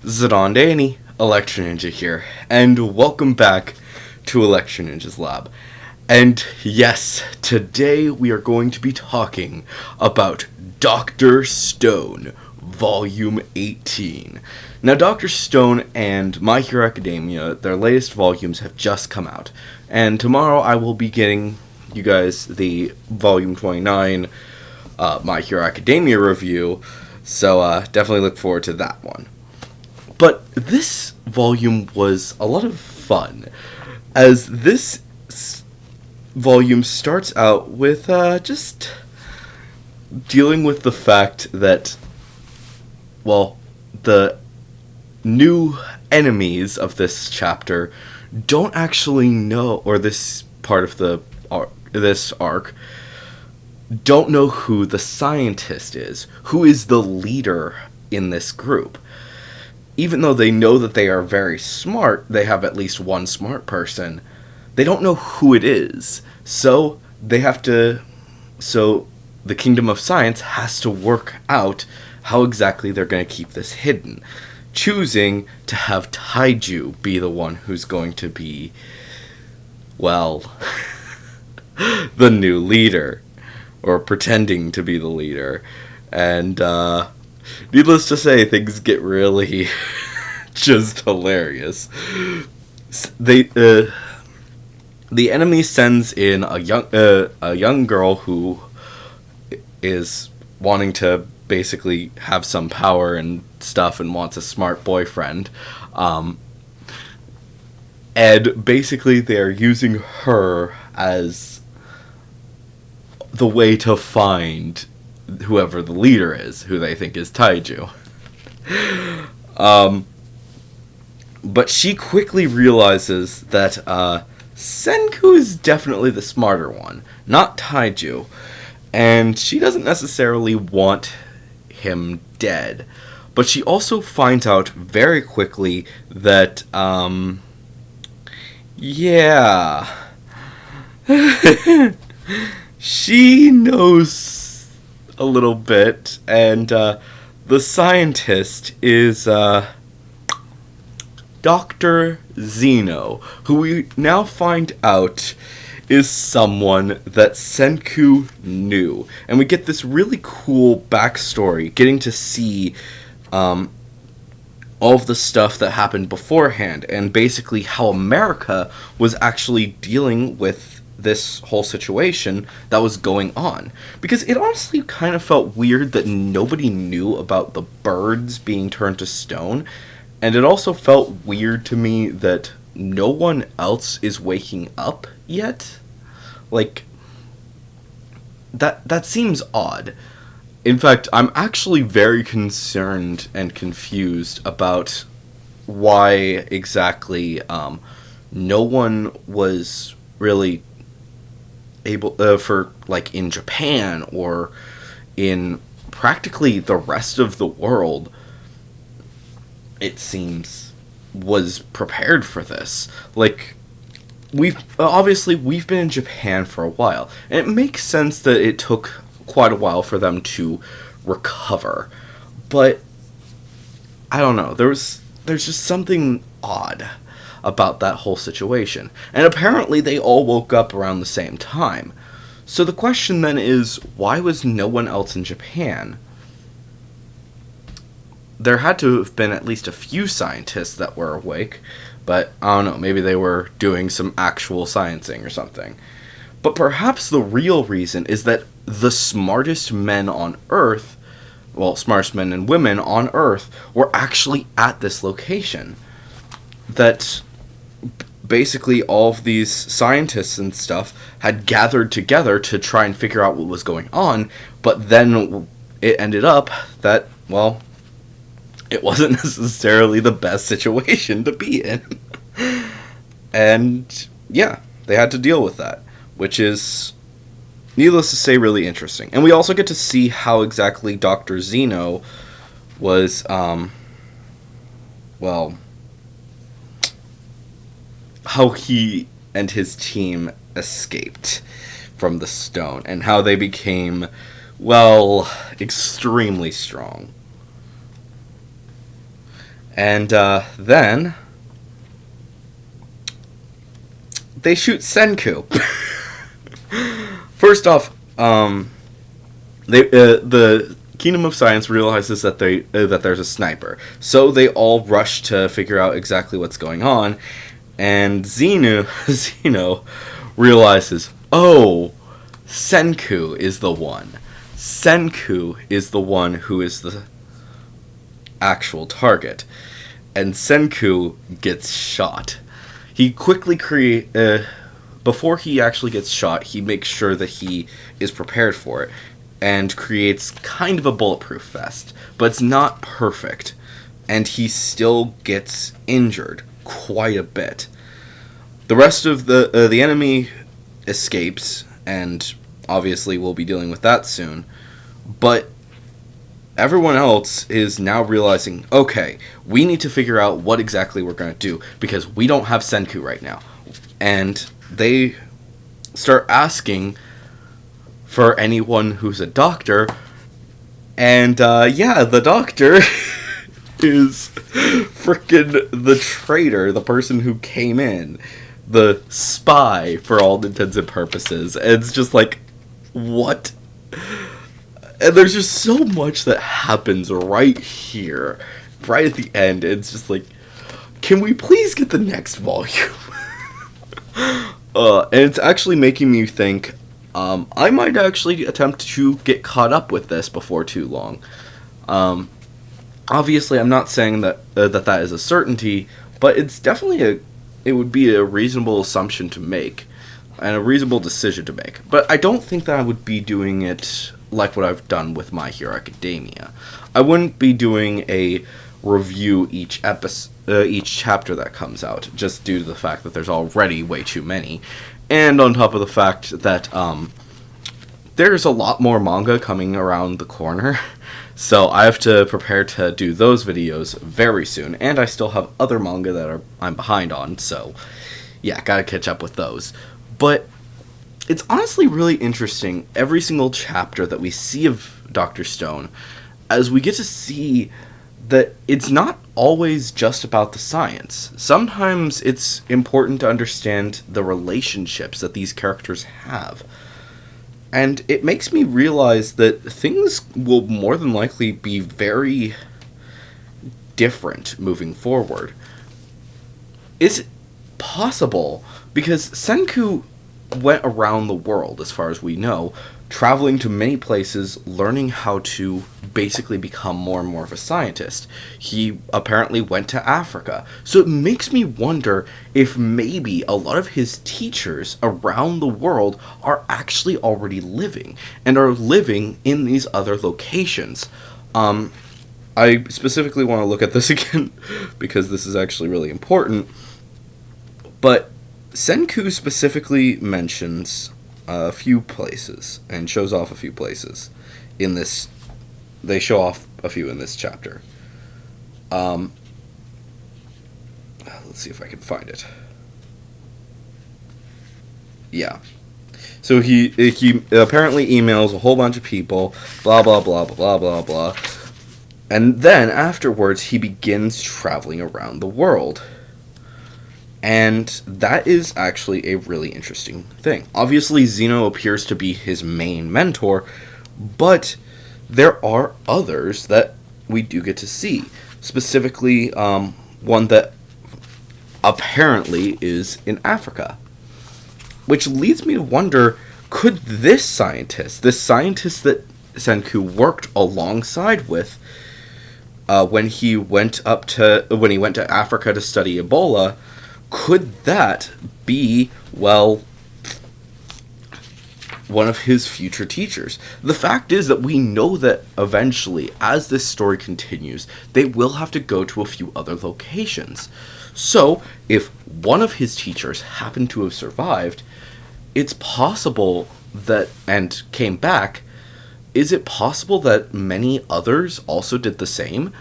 Zidane Danny, Electro Ninja here, and welcome back to Electro Ninja's Lab. And yes, today we are going to be talking about Dr. Stone, Volume 18. Now, Dr. Stone and My Hero Academia, their latest volumes have just come out, and tomorrow I will be getting you guys the Volume 29 My Hero Academia review, so definitely look forward to that one. But this volume was a lot of fun, as this volume starts out with just dealing with the fact that, well, the new enemies of this chapter don't actually know, or this part of this arc, don't know who the scientist is, who is the leader in this group. Even though they know that they are very smart, they have at least one smart person, they don't know who it is. So the Kingdom of Science has to work out how exactly they're going to keep this hidden, choosing to have Taiju be the one who's going to be, well, the new leader, or pretending to be the leader. And needless to say, things get really just hilarious. The enemy sends in a young girl who is wanting to basically have some power and stuff and wants a smart boyfriend. And basically they're using her as the way to find whoever the leader is, who they think is Taiju. But she quickly realizes that Senku is definitely the smarter one, not Taiju. And she doesn't necessarily want him dead. But she also finds out very quickly that, yeah. She knows a little bit, and the scientist is Dr. Zeno, who we now find out is someone that Senku knew. And we get this really cool backstory, getting to see all of the stuff that happened beforehand, and basically how America was actually dealing with this whole situation that was going on. Because it honestly kind of felt weird that nobody knew about the birds being turned to stone, and it also felt weird to me that no one else is waking up yet. Like, that seems odd. In fact, I'm actually very concerned and confused about why exactly no one was really able, for, like, in Japan or in practically the rest of the world, it seems, was prepared for this. Like, we've been in Japan for a while, and it makes sense that it took quite a while for them to recover. But I don't know, there's just something odd about that whole situation. And apparently they all woke up around the same time. So the question then is, why was no one else in Japan? There had to have been at least a few scientists that were awake, but I don't know, maybe they were doing some actual sciencing or something. But perhaps the real reason is that the smartest men on Earth, well, smartest men and women on Earth, were actually at this location. That basically all of these scientists and stuff had gathered together to try and figure out what was going on, but then it ended up that, well, it wasn't necessarily the best situation to be in. And, yeah, they had to deal with that, which is, needless to say, really interesting. And we also get to see how exactly Dr. Zeno was, how he and his team escaped from the stone, and how they became, well, extremely strong. And then they shoot Senku. First off, the Kingdom of Science realizes that that there's a sniper, so they all rush to figure out exactly what's going on, and Zeno realizes, oh, Senku is the one. Senku is the one who is the actual target, and Senku gets shot. He quickly before he actually gets shot, he makes sure that he is prepared for it, and creates kind of a bulletproof vest, but it's not perfect, and he still gets injured quite a bit. The rest of the enemy escapes, and obviously we'll be dealing with that soon, but everyone else is now realizing, okay, we need to figure out what exactly we're going to do, because we don't have Senku right now. And they start asking for anyone who's a doctor, and the doctor is frickin' the traitor, the person who came in, the spy for all intents and purposes. And it's just like, what? And there's just so much that happens right here, right at the end. It's just like, can we please get the next volume? And it's actually making me think, I might actually attempt to get caught up with this before too long. Obviously, I'm not saying that that is a certainty, but it's definitely it would be a reasonable assumption to make, and a reasonable decision to make. But I don't think that I would be doing it like what I've done with My Hero Academia. I wouldn't be doing a review each chapter that comes out, just due to the fact that there's already way too many, and on top of the fact that there's a lot more manga coming around the corner, so I have to prepare to do those videos very soon, and I still have other manga that I'm behind on, so yeah, gotta catch up with those. But it's honestly really interesting, every single chapter that we see of Dr. Stone, as we get to see that it's not always just about the science. Sometimes it's important to understand the relationships that these characters have. And it makes me realize that things will more than likely be very different moving forward. Is it possible? Because Senku went around the world, as far as we know, traveling to many places, learning how to basically become more and more of a scientist. He apparently went to Africa. So it makes me wonder if maybe a lot of his teachers around the world are actually already living, and are living in these other locations. I specifically want to look at this again, because this is actually really important. But Senku specifically mentions a few places, and shows off a few places in this. They show off a few in this chapter. Let's see if I can find it. Yeah. So he apparently emails a whole bunch of people, blah blah blah blah blah blah, and then afterwards he begins traveling around the world. And that is actually a really interesting thing. Obviously, Zeno appears to be his main mentor, but there are others that we do get to see. Specifically, one that apparently is in Africa. Which leads me to wonder, could this scientist that Senku worked alongside with, when he went to Africa to study Ebola, could that be, well, one of his future teachers? The fact is that we know that eventually, as this story continues, they will have to go to a few other locations. So, if one of his teachers happened to have survived, it's possible that, and came back, is it possible that many others also did the same?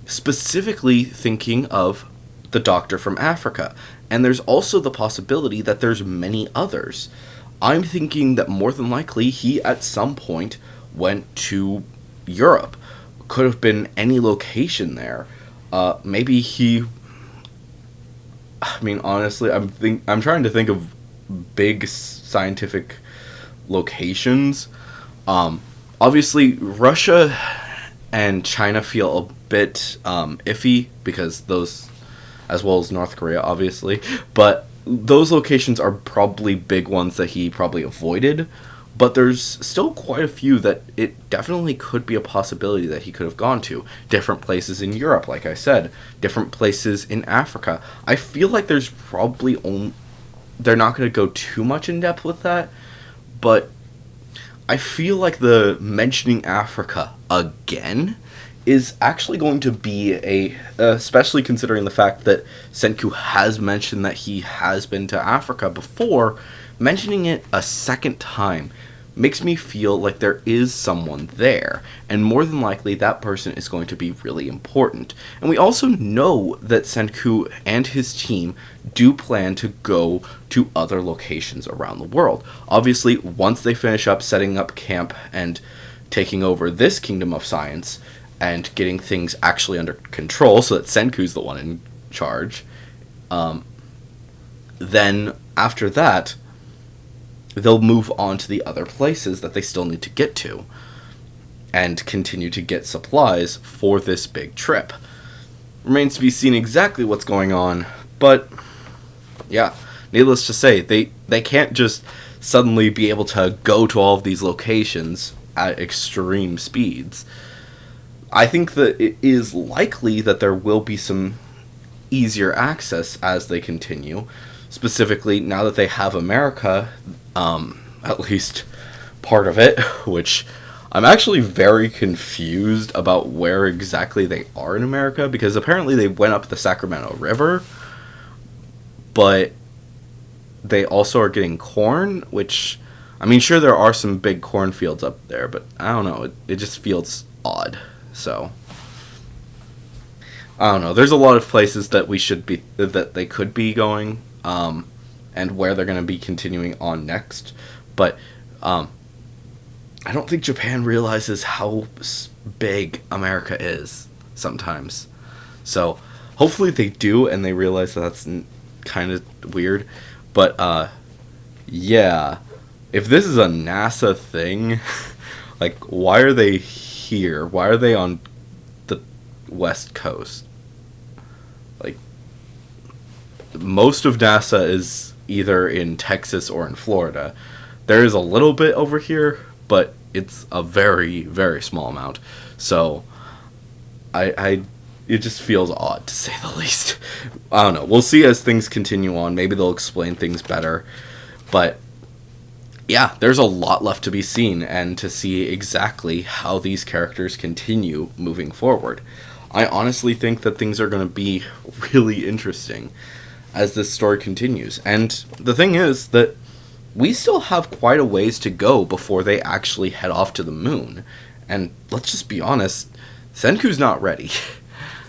Specifically thinking of the doctor from Africa. And there's also the possibility that there's many others. I'm thinking that more than likely he at some point went to Europe. Could have been any location there. Maybe he. I mean, honestly, I'm trying to think of big scientific locations. Obviously, Russia and China feel a bit iffy because those, as well as North Korea, obviously, but those locations are probably big ones that he probably avoided. But there's still quite a few that it definitely could be a possibility that he could have gone to. Different places in Europe, like I said. Different places in Africa. I feel like there's probably only... They're not going to go too much in depth with that. But I feel like the mentioning Africa again is actually going to be especially considering the fact that Senku has mentioned that he has been to Africa before, mentioning it a second time makes me feel like there is someone there, and more than likely that person is going to be really important. And we also know that Senku and his team do plan to go to other locations around the world. Obviously, once they finish up setting up camp and taking over this kingdom of science and getting things actually under control so that Senku's the one in charge, then after that they'll move on to the other places that they still need to get to and continue to get supplies for this big trip. Remains to be seen exactly what's going on, but yeah, needless to say, they can't just suddenly be able to go to all of these locations at extreme speeds. I think that it is likely that there will be some easier access as they continue. Specifically, now that they have America, at least part of it, which I'm actually very confused about where exactly they are in America, because apparently they went up the Sacramento River, but they also are getting corn, which, I mean, sure, there are some big cornfields up there, but I don't know, it just feels odd, so... I don't know, there's a lot of places that they could be going, and where they're going to be continuing on next, but I don't think Japan realizes how big America is sometimes. So hopefully they do, and they realize that that's kind of weird. But yeah, if this is a NASA thing, like, why are they here? Why are they on the West Coast? Like, most of NASA is either in Texas or in Florida. There is a little bit over here, but it's a very, very small amount. So, it just feels odd, to say the least. I don't know. We'll see as things continue on. Maybe they'll explain things better. But, yeah, there's a lot left to be seen, and to see exactly how these characters continue moving forward. I honestly think that things are going to be really interesting as this story continues. And the thing is that we still have quite a ways to go before they actually head off to the moon. And let's just be honest, Senku's not ready.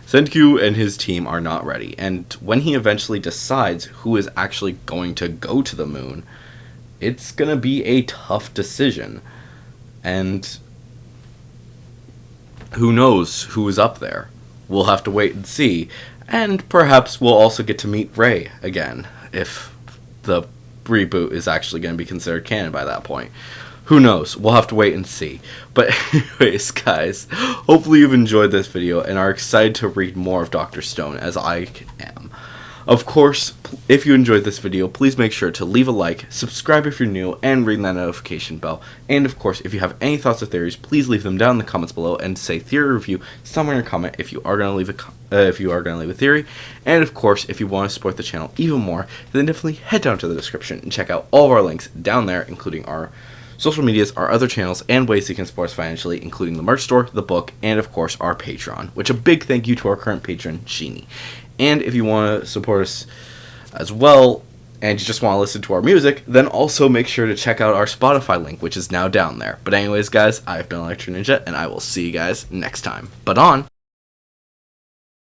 Senku and his team are not ready. And when he eventually decides who is actually going to go to the moon, it's going to be a tough decision. And who knows who is up there? We'll have to wait and see. And perhaps we'll also get to meet Rei again, if the reboot is actually going to be considered canon by that point. Who knows? We'll have to wait and see. But anyways, guys, hopefully you've enjoyed this video and are excited to read more of Dr. Stone, as I am. Of course, if you enjoyed this video, please make sure to leave a like, subscribe if you're new, and ring that notification bell. And of course, if you have any thoughts or theories, please leave them down in the comments below, and say theory review somewhere in your comment if you are going to leave a theory. And of course, if you want to support the channel even more, then definitely head down to the description and check out all of our links down there, including our social medias, our other channels, and ways you can support us financially, including the merch store, the book, and of course our Patreon, which a big thank you to our current patron, Sheeny. And if you want to support us as well, and you just want to listen to our music, then also make sure to check out our Spotify link, which is now down there. But anyways, guys, I've been Electro Ninja, and I will see you guys next time. But on!